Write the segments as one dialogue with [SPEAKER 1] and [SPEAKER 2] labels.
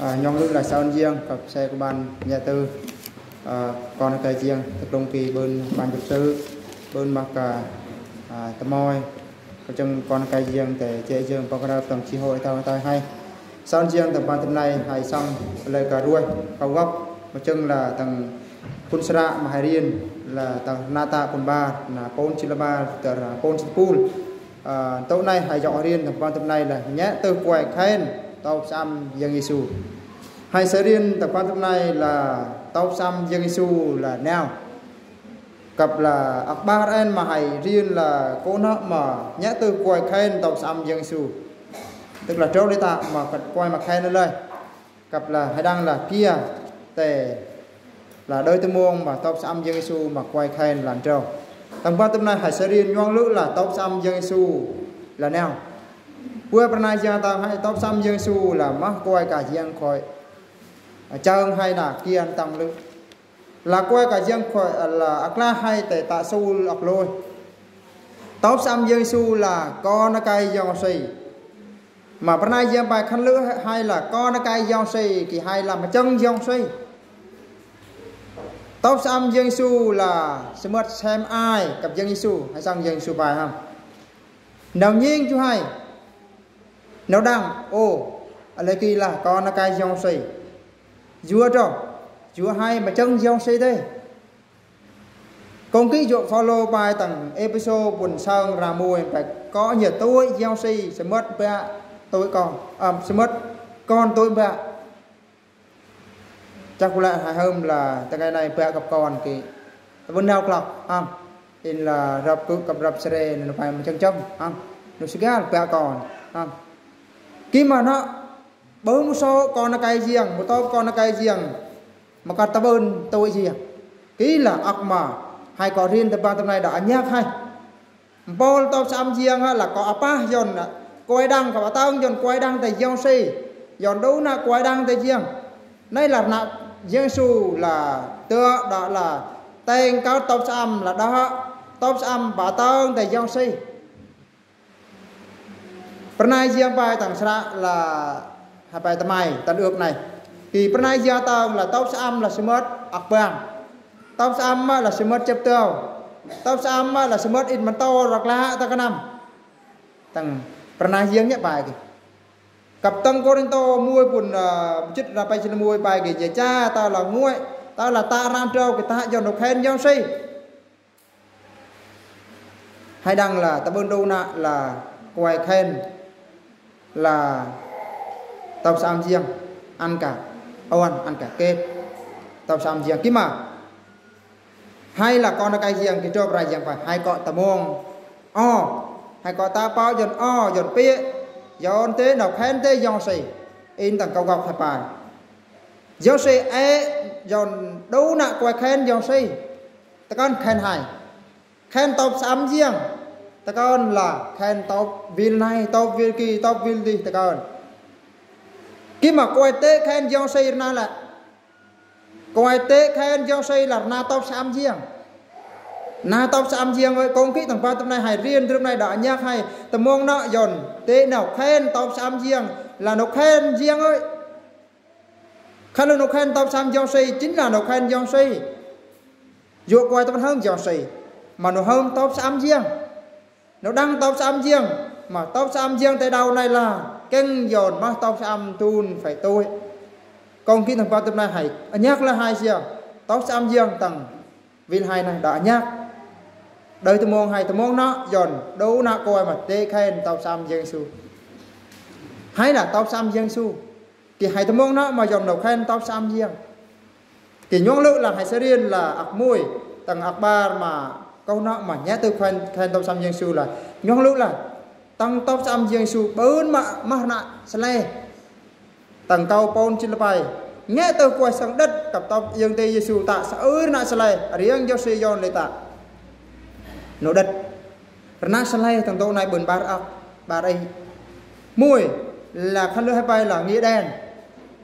[SPEAKER 1] nhong lư là sao riêng cặp xe của ban nhà tư còn cái riêng tập trung kỳ bên ban chụp sư bên mặc tấm môi có chân con cái riêng để chơi riêng bao cái tầm chi hội tao tay hay sao riêng tầm ban tầm này hay xong lời cả đuôi cầu góc một chân là tầng phun sra mà hay riêng là tầng nata phun ba là pon chilaba từ pon pool tối nay hay dọn riêng tầm ban tầm này là nhé từ quầy khen tàu xăm dân Giêsu hay sẽ riêng tập quan hôm nay là tàu xăm dân Giêsu là nào cặp là Akbar mà hay riêng là cô nó mà nhớ từ quay khen tàu xăm dân Giêsu tức là trâu đi ta mà quay mà khen lên đây cặp là hay đăng là kia tề là đôi tư muông mà tàu xăm dân Giêsu mà quay khen làm trâu tập quan hôm nay hay sẽ riêng nhoang lữ là tàu xăm dân Giêsu là nào quê bên này gia ta hay tóc xăm dân su là mắc quay cả giang khỏi chân hay là kia anh tăng lưng là quay cả giang khỏi là akla hay tệ tạ su ọc lôi tóc xăm dân su là con nó cây dòng xì mà bên này giang bài khăn lữ hay là con nó cây dòng xì thì hay là chân dòng xì tóc xăm dân su là xem ai cặp dân su hay xong dân su bài không nào nhiên chú hay nó đang lấy kỳ là con nó cái dòng xì dùa rồi dùa hay mà chân dòng xì đây công ký dụ follow bài tầng episode buồn sơn ra mùi phải có nhiều tôi dòng xì sẽ mất bạ tôi còn sẽ mất con tôi bạ chắc lại hai hôm là từ ngày này bạ gặp con thì vấn nào lọc không thì là rập cứ cặp rập xe nó phải một chân châm không nó sẽ ghé bạ còn không khi mà nó bớm một số con nó cây riêng một tốp con nó cây riêng mà còn ta bơn tôi riêng ký là ọc mà hay có riêng tập ban tập này đã nhắc hay bol tốp xăm riêng là có apa dồn quay đăng có tao dồn quay đăng tại dòng xì dồn đấu na quay đăng tại riêng đây là nạp riêng su là tựa đó là tên cao tốp xăm là đó tốp xăm bà tao tại dòng xì pernah giang bài tầng sạ là hai bài tầm này tận ước này thì pernah giang tầng là tóc xăm là smart akbang tóc xăm là smart chập tàu tóc xăm là smart in man to hoặc là ta cái năm tầng pernah giang nhẹ bài kì cặp tầng Corinto mua buồn chích ra bay trên mua bài kì về cha ta là nguội ta là ta ram trâu cái ta dọn độc khen giang si hay đăng là ta bên đâu nạ là quay khen là tàu xăm riêng ăn cả ăn cả kê tàu xăm riêng kiếm mà hay là con nó cây riêng cái cho bài riêng phải hay có tầm mông hay có ta bao dần dần pía dọn thế nào khen thế dọn xì in tầng cầu gọc hay bài dọn xì dọn đấu nạ quay khen dọn xì ta con khen hay khen tàu xăm riêng ta con là khen top vil này top vil kỳ top vil đi ta con khi mà quay tế khen dòng xây na là quay tế khen dòng xây là na top xăm riêng na top xăm riêng ơi công kỹ thằng ba tầm này hay riêng tầm này đã nhắc hay tầm mong nọ dồn tế nào khen top xăm riêng là nó khen riêng ơi khen là nó khen top xăm dòng xây chính là nó khen dòng xây dụ quay tầm hơn dòng xây mà nó hơn top xăm riêng nó đăng tóc xăm riêng mà tóc xăm riêng tới đầu này là kênh dồn mà tóc xăm tun phải tôi còn khi thằng ba tập này hay nhắc là hai riêng tóc xăm riêng tầng viên hai này đã nhắc đời từ môn hay từ môn nó dồn đấu nạ coi mà tê khen tóc xăm riêng su hay là tóc xăm riêng su thì hay từ môn nó mà dồn đầu khen tóc xăm riêng thì nhón lự là hay sẽ riêng là ạc mùi tầng ạc ba mà câu nó mà nhé từ khen tóc xăm dân su là nhón lúc là tăng tóc xăm dân su bớn mà nạ sle tầng câu pon trên bài nhé từ quay sang đất cặp tóc dân tây Giêsu tạ sẽ ơi nạ sle riêng do si yon lấy tạ nổ đất nạ sle thằng tô này bền ba đây mùi là khăn lưỡi hai bài là nghĩa đen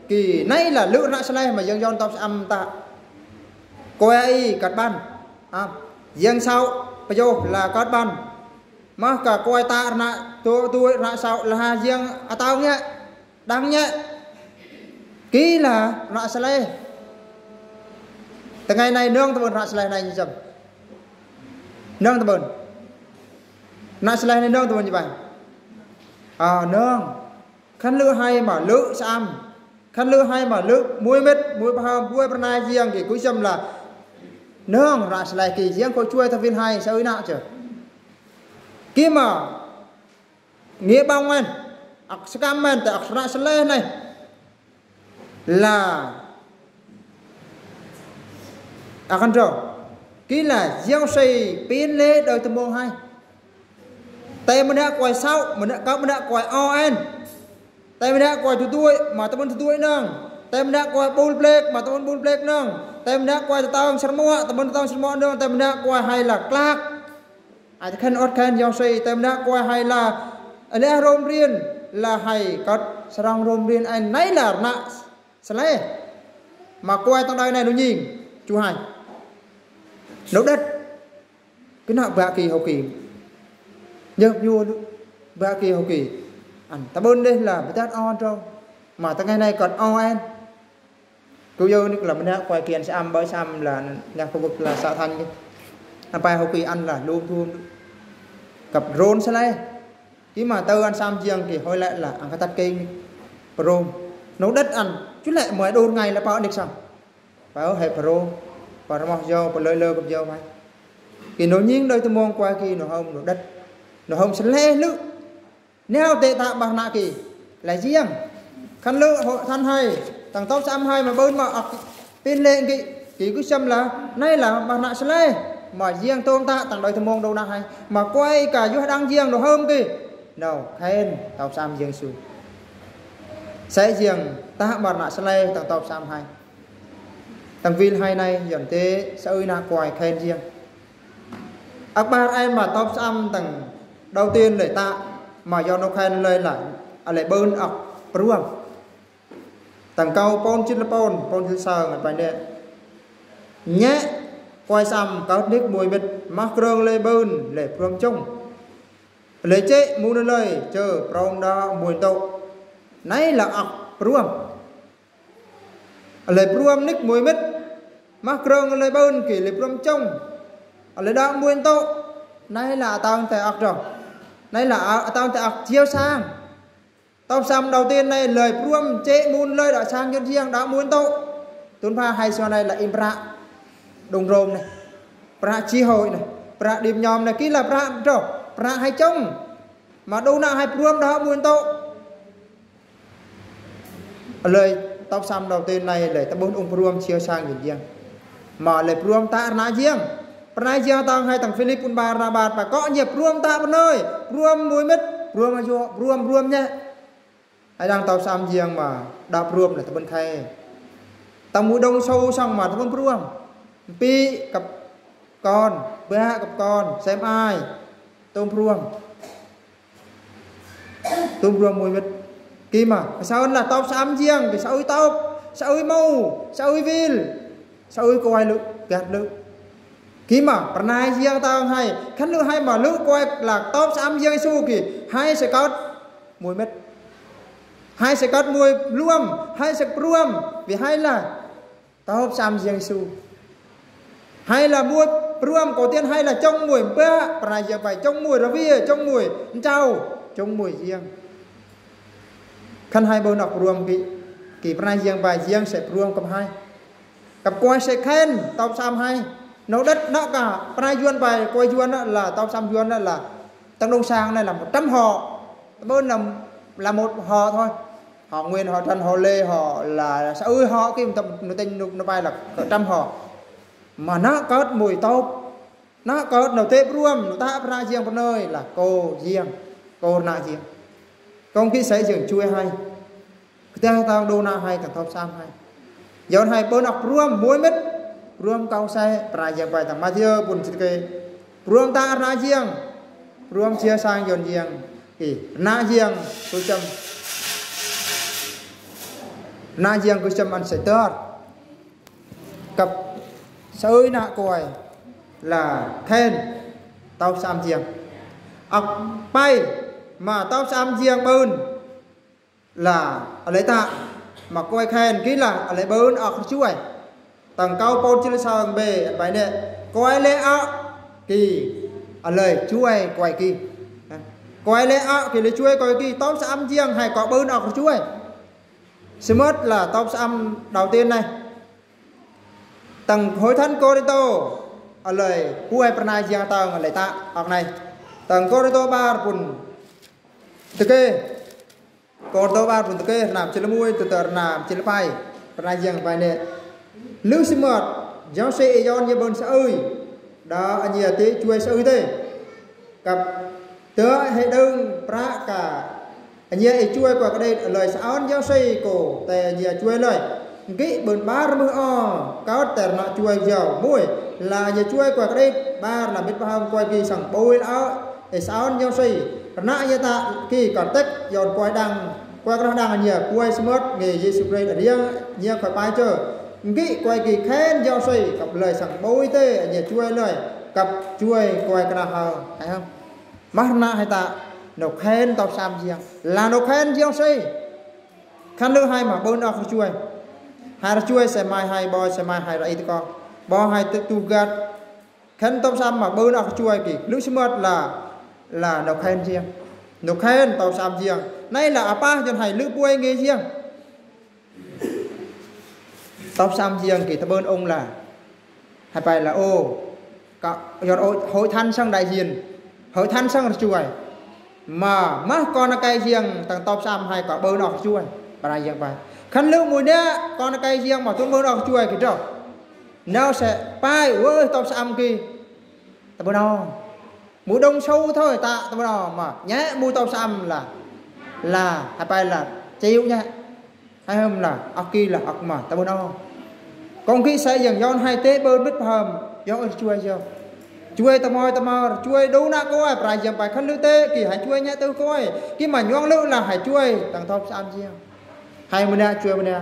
[SPEAKER 1] kỳ nay là lựa nạ sle mà dân yon tóc xăm tạ coi ai cắt ban dân sau bây giờ là các bạn mà cả coi ta nạ tôi nạ sau là dân tao nhé đăng nhé ký là nọ sẽ lê từ ngày này nương ta bơn nọ sẽ lê này như chậm nương ta bơn nọ sẽ lê này nương ta bơn như vậy nương khăn lư hay mà lư xăm khăn lư hay mà lư muối mít muối bao muối bữa nay riêng thì cuối chậm là nương nọ sẽ lê kỳ riêng coi chui ta viên hay sao ý nào chứ kia mà nghĩa bao nguyên Aksamen tại Aksara Sale này là akan rồi ký là gieo xây pin lê đời từ môn hai tay mình đã quay sau mình đã quay on tay mình đã quay từ tuổi mà tao muốn từ tuổi nâng tay mình đã quay bull black mà tao muốn bull black nâng tay mình đã quay từ tao sân mua tao muốn tao sân mua nâng tay mình đã quay hay là clark ai khen ớt khen gieo xây tay mình đã quay hay là ở đây rôm riêng là hay có sarang rôm riêng anh nấy là nạ sale mà quay tao đây này nó nhìn chú hai nấu đất cái nào bạ kỳ hậu kỳ nhớ vua bạ kỳ hậu kỳ ảnh ta bên đây là người ta on trâu mà ta ngày nay còn on cô dâu là mình đã quay kiền xăm bởi xăm là nhà khu vực là xã thanh anh bài hậu kỳ ăn là luôn thun cặp rôn sale khi mà tao ăn xăm riêng thì hồi lại là ăn cái tát kinh pro nấu đất ăn chứ lại mới đôn ngày là bao được xong bao hệ pro và nó mọc dâu và lơi lơกับdâu mai thì nó nhiên đôi tôi mong qua khi nó đất nó không sẽ lê lự neo tệ tạ bằng nạ kỳ là riêng khăn lự hội than hay thằng tóc xăm hay mà bơn mà tin lên kỳ cứ xăm là nay là bằng nạ sẽ lê mà riêng tôm ta thằng đôi tôi mong đâu nạ hay mà quay cả vô đăng riêng nó hôm kì đâu khen tao xăm riêng xui sẽ riêng ta bằng nạ sẽ lê thằng tóc xăm hay thằng viên hay này dần thế sẽ ơi nạ quài khen riêng ba em mà top xăm tầng đầu tiên để ta mà do nó khen lên là lại bơn ọc ruộng tầng cao pon chít sờ ngày bài nè nhé quay xăm có nước mùi bịch mắc rương lê bơn để phương chung lấy chế mua lời chờ prong đó mùi tụ nấy là ọc ruộng lấy ruộng nước mùi bịch mắc rương lê bơn kỷ lệ phương chung lấy đó mùi tụ nay là tao tại ọc rồi nay là tao tại ọc chiêu sang tao xăm đầu tiên này lời pruam chế mun lời đã sang nhân riêng đã muốn tụ tuấn pha hay sau này là im pra đồng rôm này pra chi hội này pra điểm nhòm này kí là pra rồi pra hay trông mà đâu nào hay pruam đó muốn tụ lời tao xăm đầu tiên này để tao bốn ông pruam chiêu sang nhân riêng mà lời pruam ta na riêng nay giang tăng hay thằng Philippines ba ra bạt và có nhịp ruộng ta bên nơi ruộng mùi mít ruộng là vô ruộng nhé hay đang tàu xăm giang mà đạp ruộng để ta bên khay tao mũi đông sâu xong mà ta bên ruộng pi cặp con ba cặp con xem ai tôm ruộng mùi mít kia mà sao là tàu xăm giang vì sao ơi tao sao ơi màu sao ơi vil sao ơi coi lự gạt lự khi mà pernah riêng tao hay khăn lư hay mà lư coi là top xăm riêng su kì hai sẽ có mùi mít hai sẽ có mùi luông hai sẽ pruam vì hai là top xăm riêng su hay là mùi pruam cổ tiên hay là trong mùi bơ pernah riêng phải trong mùi ravi trong mùi trâu trong mùi riêng khăn hai bơ nọc pruam kì pernah riêng vài riêng sẽ pruam cầm hai cặp coi sẽ khen top xăm hay nấu đất nó cả prai yuan bài coi yuan là tao xăm yuan là tăng đông sang này là 100 họ bên là một họ thôi họ nguyên họ trần họ lê họ là sao ơi họ cái nó tên nó bài là 100 họ mà nó có mùi tốt nó có đầu tép ruộng nó ta ra riêng một nơi là cô riêng cô nạ riêng công khi sẽ dừng chui hay cái tao đô na hay thằng top xăm hay giờ hay bơ nọc ruộng muối mít ruộng cao xe prai giang bài thằng Matthew bùn xịt kê ruộng ta ra riêng ruộng chia sang dồn riêng thì na riêng tôi châm na riêng tôi châm ăn sẽ tớt cặp sơi nạ coi là khen tao xăm riêng ọc bay mà tao xăm riêng bơn là lấy tạ mà quay khen kỹ là lấy bơn ở chuối tầng cao pôn chưa sang bề bài này quay lẽ kỳ lời chuối quay kỳ quay lẽ kỳ lấy chuối quay kỳ tóm xăm riêng hay có bơn ở chuối sự mất là tóm xăm đầu tiên này tầng hối thân cô đi tô ở lời quay pranay riêng tầng ở lời ta ở này tầng cô đi tô ba bùn từ kê còn tô ba bùn từ kê làm chỉ là mui từ từ làm chỉ là bay pranay riêng bài này lưu sinh mật giáo sĩ do như bên ơi đó anh nhà tí chuối ơi thế cặp tớ hệ đơn pra cả anh nhà chuối qua cái đây lời sáu giáo sĩ cổ tè nhà chuối lời cái bên ba mươi có tè nọ chuối dầu mũi là nhà chuối qua cái đây ba là biết bao quay kỳ sẵn bôi áo để sáu giáo sĩ nãy như ta kỳ còn tích dọn quay đằng qua cái đằng anh nhà quay smart nghề Giêsu Christ ở riêng nhà khỏi bài chơi cái quay kỳ khen giao xây cặp lời sẵn bôi tê nhà chuối lời cặp chuối quay cái nào hờ thấy không mắt na hay ta nộp khen tao xăm riêng là nộp khen giao xây khăn lư hai mà bơn đọc chuối hai là chuối sẽ mai hai bò sẽ mai hai là ít con bò hai tu gạt khen tao xăm mà bơn đọc chuối kỳ lúc xí mật là nộp khen riêng nộp khen tao xăm riêng nay là apa cho hai lư bôi nghe riêng tóc xăm riêng kỳ ta bơn ông là hai bài là ô hội thanh sang đại diện hội thanh sang chuối mà mắt con là cây riêng tầng tóc xăm hay cả bơn đọc chuối và đại diện bài khăn lưu mùi nè con là cây riêng mà tôi bơn đọc chuối kì đâu nào sẽ bài ơi tóc xăm kì ta bơn đọc mùi đông sâu thôi ta bơn đọc mà nhé mùi tóc xăm là hai bài là chịu nha hay không là ọc kỳ là ọc mà ta bơn đọc còn khi xây dựng yon hai tế bơn bít hầm do chuối chưa chuối ta mò chuối đâu na coi phải dầm bài khăn lư tê kỳ hai chuối nhá tôi coi khi mà nhoang lư là hai chuối tầng top xăm riêng hai mươi nè chuối nè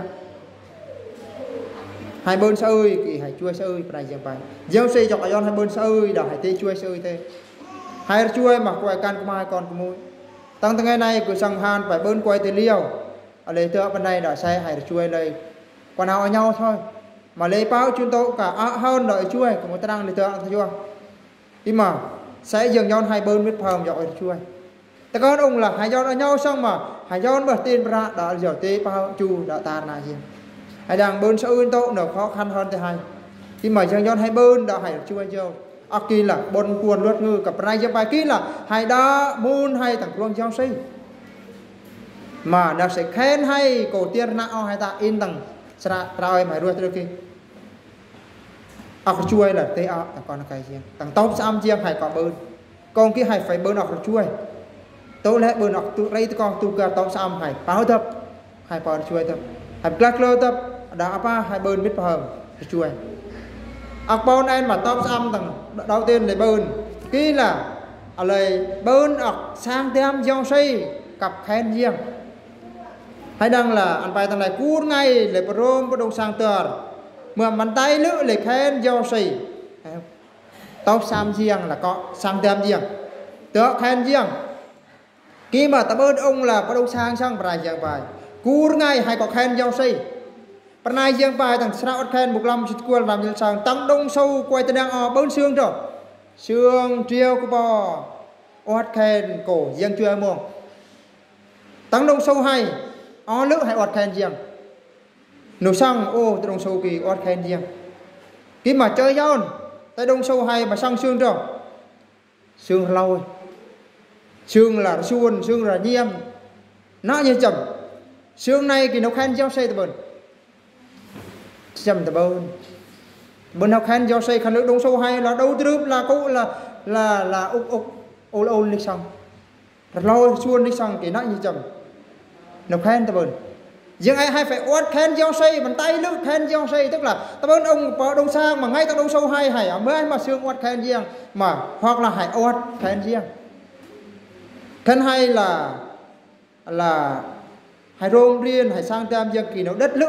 [SPEAKER 1] hai bơn sơi kỳ hai chuối sơi phải dầm bài gieo xây dọc yon hai bơn sơi đào hai tê chuối sơi tê hai chuối mà quay can mai còn mui tăng từ ngày này cứ sang han phải bơn quay tê liêu ở đây tựa bên này đã xây hai chuối đây còn nào ở nhau thôi mà lấy bao chuyên tổ cả hơn đợi chuối của một tăng để tượng thấy chưa khi mà sẽ dừng yon hai bên biết phàm dọi chuối ta con ông là hai yon ở nhau xong mà hai yon bật tiền ra đã giờ tê bao chu đã tan là gì hai đang bên sau ươn tổ nó khó khăn hơn thế hai khi mà dừng yon hai bên đã hai chuối chưa aki là bồn cuồn luật ngư cặp này cho bài kỹ là hai đa môn hai thằng quân giao sinh mà nó sẽ khen hay cổ tiền nào hai ta in tầng rồi mày đuôi tôi kia ọc chuối là tê ọc còn cái gì tầng tóc xăm riêng hay có bơn còn kia hay phải bơn ọc chuối tôi lẽ bơn ọc tụ đây con tụ cả tóc xăm hay báo thấp hay bao chuối thấp hay black lơ thấp đã ba hai bơn biết phàm chuối ọc bao này mà tóc xăm tầng đầu tiên là bơn kia là ở lời bơn ọc sang tem giao xây cặp khen riêng hay đang là ăn bài thằng này cút ngay để prom bắt đầu sang tờ mà bàn tay lữ để khen do sỉ tóc xăm riêng là có sang tem riêng tớ khen riêng khi mà ta bơn ông là bắt đầu sang bài riêng bài cút ngay hay có khen do sỉ bài này riêng bài thằng sao khen một năm chít quên làm như sang tăng đông sâu quay tên đang ở bơn xương rồi xương triêu của bò ót khen cổ riêng chưa muông tăng đông sâu hay lữ hay ót khen riêng nụ sang ô tới đông sâu kỳ ót khen riêng khi mà chơi giòn tới đông sâu hay mà sang xương rồi xương lâu xương là xuân xương là nhiêm nó như chậm xương này thì nó khen giao xây từ bần chậm từ bần nó khen giao xây khăn nước đông sâu hay là đâu từ là cũng là ôn lịch xong lâu xuân lịch xong thì nó như chậm nó khen từ bần riêng ai hay phải ót khen giao xây bàn tay lữ khen giao xây tức là ta bơn ông có đông sang mà ngay ta đông sâu hay hải ở mới mà xương ót khen riêng mà hoặc là hải ót khen riêng khen hay là hải rôm riêng hải sang tam riêng kỳ nó đất lữ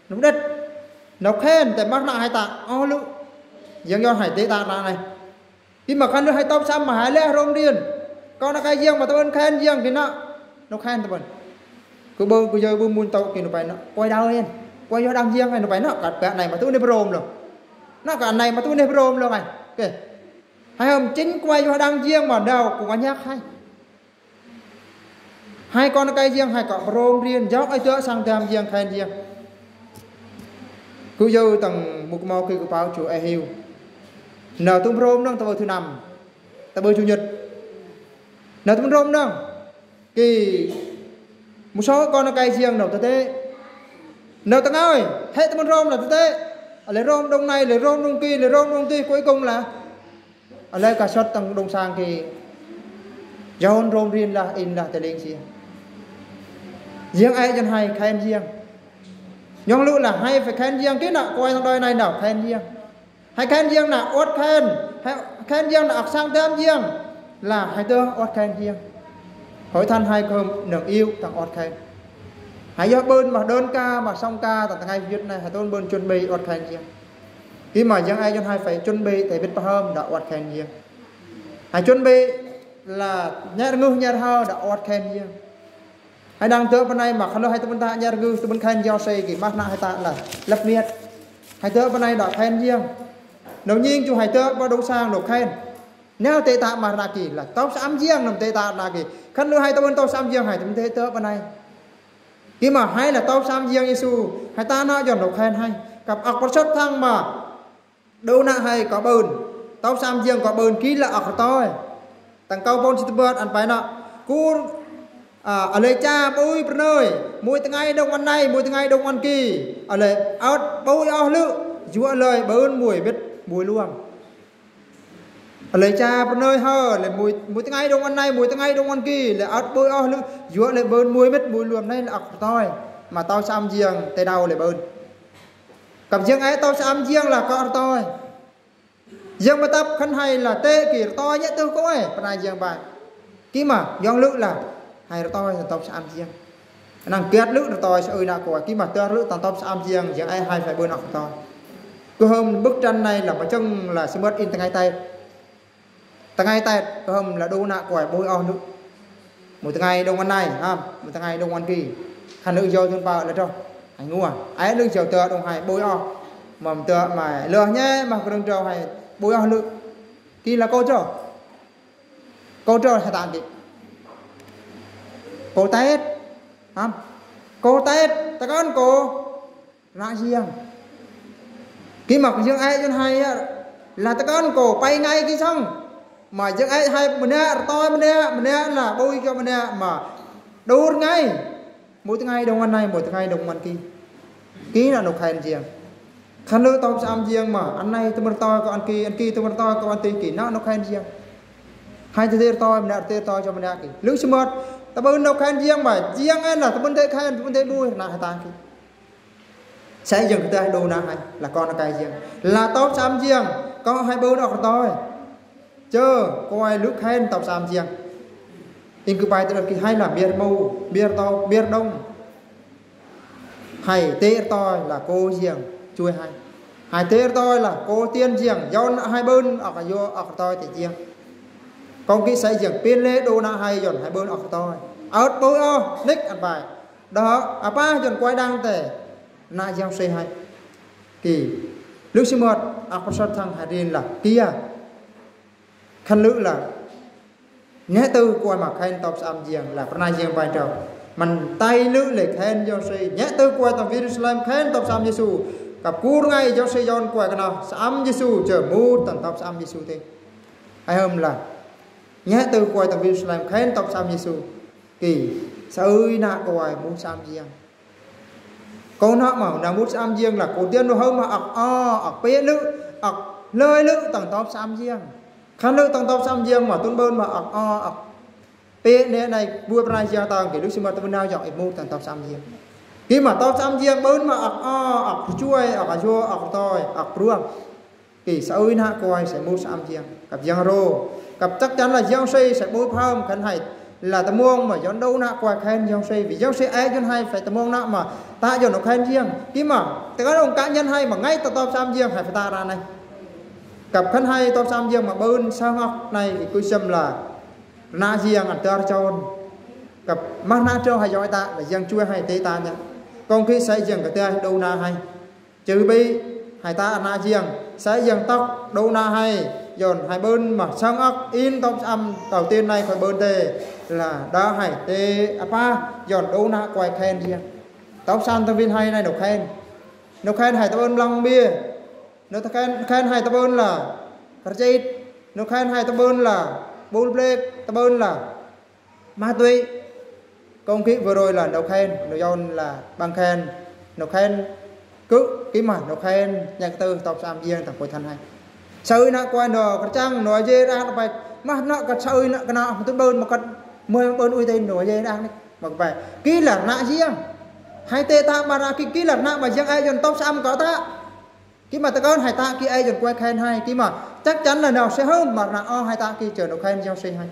[SPEAKER 1] nó đất nó khen tại mắc lại hai tạ lữ riêng do hải tế tạ ra này khi mà khen lữ hay tóc xăm mà hải lê rôm riêng con là cái riêng mà ta bơn khen riêng thì nó khen ta bơn cứ bơ cứ giờ bơ muôn tàu kì nó phải nó quay đau lên quay cho đang riêng này nó phải nó cả này mà tôi nên rôm rồi nó cả này mà tôi nên rôm rồi này kìa hay không chính quay cho đang riêng mà đầu cũng có nhắc hai con cây riêng hai cọ rôm riêng giáo ai tớ sang tham riêng khen riêng cứ giờ tầng một màu kia của báo chủ ai hiu nào tôi rôm đó tao thứ năm tao bơi chủ nhật nào tôi rôm đó kỳ một số con cây riêng đầu tao thế nào tao ơi hết tao rôm là tao thế lấy rôm đông này lấy rôm đông kia lấy rôm đông kia cuối cùng là ở đây cả suất tầng đông sang thì giáo rôm riêng là in là tao lên riêng riêng ai chân hay khen riêng nhóm lũ là hay phải khen riêng cái nào coi trong đôi này nào khen riêng hay khen riêng là ốt khen hay khen riêng là học sang thêm riêng là hay tương ốt khen riêng hỏi thân hai cơm nương yêu tặng ốt khen hãy do bên mà đơn ca mà xong ca tặng ngày Việt này hãy tôn bên chuẩn bị ốt khen riêng khi mà riêng ai chân hay phải chuẩn bị để biết hơn đã ốt khen riêng hãy chuẩn bị là nhát ngư nhát hơ đã ốt khen riêng hay đang tớ bên này mà không hay tớ bên ta nhát ngư tớ bên khen giao xây cái mắt nạ hay ta là lập miệt hay tớ bên này đã khen riêng nếu nhiên chú hay tớ có đấu sang đồ khen nếu tê tạ mà là kỳ là tao xám riêng nằm tê tạ là kỳ khăn nữa hay tao bên tao xám riêng hay tớ thế tớ bên này khi mà hay là tao xám riêng Giêsu hay ta nó dọn đồ khen hay cặp ọc có xuất thăng mà đâu nạ hay có bờn tao xám riêng có bờn ký là ọc tôi tặng câu bôn chít bớt ăn phải nọ cú ở đây cha bôi bên nơi mùi từng ngày đông ăn này mùi từng ngày đông ăn kỳ ở đây áo bôi áo lự chúa lời bớn mùi biết mùi luôn ở đây cha bên nơi hơ là mùi từng ngày đông ăn này mùi từng ngày đông ăn kỳ là áo bôi áo lự chúa lại bớn mùi biết mùi luôn này là ọc tôi mà tao xăm riêng tay đầu lại bớn cầm riêng ấy tao xăm riêng là con tôi riêng mà tập khăn hay là tê kỳ to nhất tư có ấy bên này riêng bài kí mà dòng lự là hay là tôi tao sẽ ăn riêng năng kết lữ là tôi sẽ ơi nạ của khi mà tôi lữ tao sẽ ăn riêng chứ ai hay phải bơi nọ của tôi cơ hôm bức tranh này là một chân là sẽ mất in tay tay cơ hôm là đô nạ của bôi o nữa một ngày đông ăn này ha một ngày đông ăn kỳ khăn nữ dâu thân vào là đâu anh ngu à ấy lưng chiều tựa đồng hay bôi o mà tựa mà lừa nhé mà cái đường trâu hay bôi o nữa kỳ là câu trâu hay tạm kì cô tết không cô tết ta con cô lại riêng khi mà riêng ai chân hay là ta con cổ bay ngay cái xong mà riêng ai hay mình nè là bôi cho mình nè mà đốt ngay mỗi ngày đông ăn này mỗi ngày đông ăn kia ký là nộp hành riêng khăn lỡ tao sẽ ăn riêng mà ăn này tôi muốn to có ăn kia tôi muốn to có ăn tí nó nộp hành riêng hai thứ to mình đã tê to cho mình đã kì lưỡi xí mật ta bên đâu khen riêng mà riêng ấy là ta bên đây khen bên đây đuôi là hai ta kì sẽ dừng cái đồ nào hay là con là cái riêng là tao xăm riêng có hai bữa đó tôi chờ coi lúc khen tao xăm riêng in cứ bài tôi là hay là biệt màu biệt to biệt đông hay tê to là cô riêng chui hai tê to là cô tiên riêng do hai bên ở cái vô ở tôi thì riêng còn cái xây dựng pin lê đồ na hay dọn hai bên ở tôi ớt bôi o nick ăn bài đó à ba dọn quay đang tệ na gieo xây hay kỳ lúc xí mật à có sát thằng hai điên là kia khăn lữ là nhé tư coi mà khen tập am giềng là phần này giềng bài trò mình tay lữ để khen gieo xây nhé tư coi tập Jerusalem khen tập am Giêsu cặp cú ngay gieo xây giòn coi cái nào am Giêsu chờ mu tận tập am Giêsu thế hay hôm là nhé từ coi tập Jerusalem khen tập sam Giêsu kỳ sao ơi nạ coi muốn sam giêng câu nó mà là muốn sam giêng là cổ tiên nó hơn mà ọc bé lữ ọc lời lữ tầng tập sam giêng khăn lữ tầng tập sam giêng mà tuân bơn mà ọc bé này vui prai giang tầng cái lúc xưa mà tôi nào chọn mua tầng tập sam giêng khi mà tập sam giêng bơn mà ọc chuối ọc tỏi ọc ruộng kỳ sao ơi nạ coi sẽ mua sam giêng cặp giang rô cặp chắc chắn là gieo xây sẽ bôi phơm khẩn hay là ta muông mà dọn đâu nạ qua khen gieo xây vì gieo xây ai dân hay phải ta muông nạ mà ta dọn nó khen riêng khi mà ta có đồng cá nhân hay mà ngay ta top sam riêng hay phải ta ra này cặp khẩn hay top sam riêng mà bơn sang ngọc này thì cứ xâm là na riêng ăn tơ tròn cặp mắt na cho hay giỏi ta là dân chui hay tê ta nhá con khi xây dựng cái tê đâu na hay trừ bi hay ta na riêng xây dựng tóc đâu na hay dồn hai bên mà sang ốc in tóc âm đầu tiên này phải bên tê là đã hay tê apa dồn đâu na quay khen riêng tóc san tao viên hay này nó khen hay tao bên long bia nó khen hay tao bên là cà chít nó khen hay tao bên là bull black tao bên là ma túy công khí vừa rồi là nó khen nó dồn là bằng khen nó khen cứ cái mà nó khen nhạc tư tóc sam riêng thằng quay thân hay sơi nó quay nó cái trăng nó dê ra nó phải mà nó cái sơi nó cái nào tôi bên mà còn mười bên uy tín nó dê ra mà phải kỹ là nạ riêng hai tê ta mà ra kỹ là nạ mà riêng ai dồn tóc sam có ta kỹ mà ta có hai ta kỹ ai dồn quay khen hay kỹ mà chắc chắn là nào sẽ hơn mà là o hai ta kỹ chờ nó khen giao sinh hay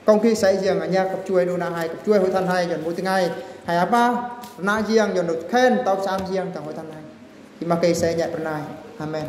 [SPEAKER 1] công khi xây riêng ở nhà cặp chuối đồ nạ hay cặp chuối hội thân hay dồn mỗi tiếng ngày hay ba nạ riêng dồn được khen tóc sam riêng thằng hội thân hay kỹ mà cây xây nhẹ bên này amen.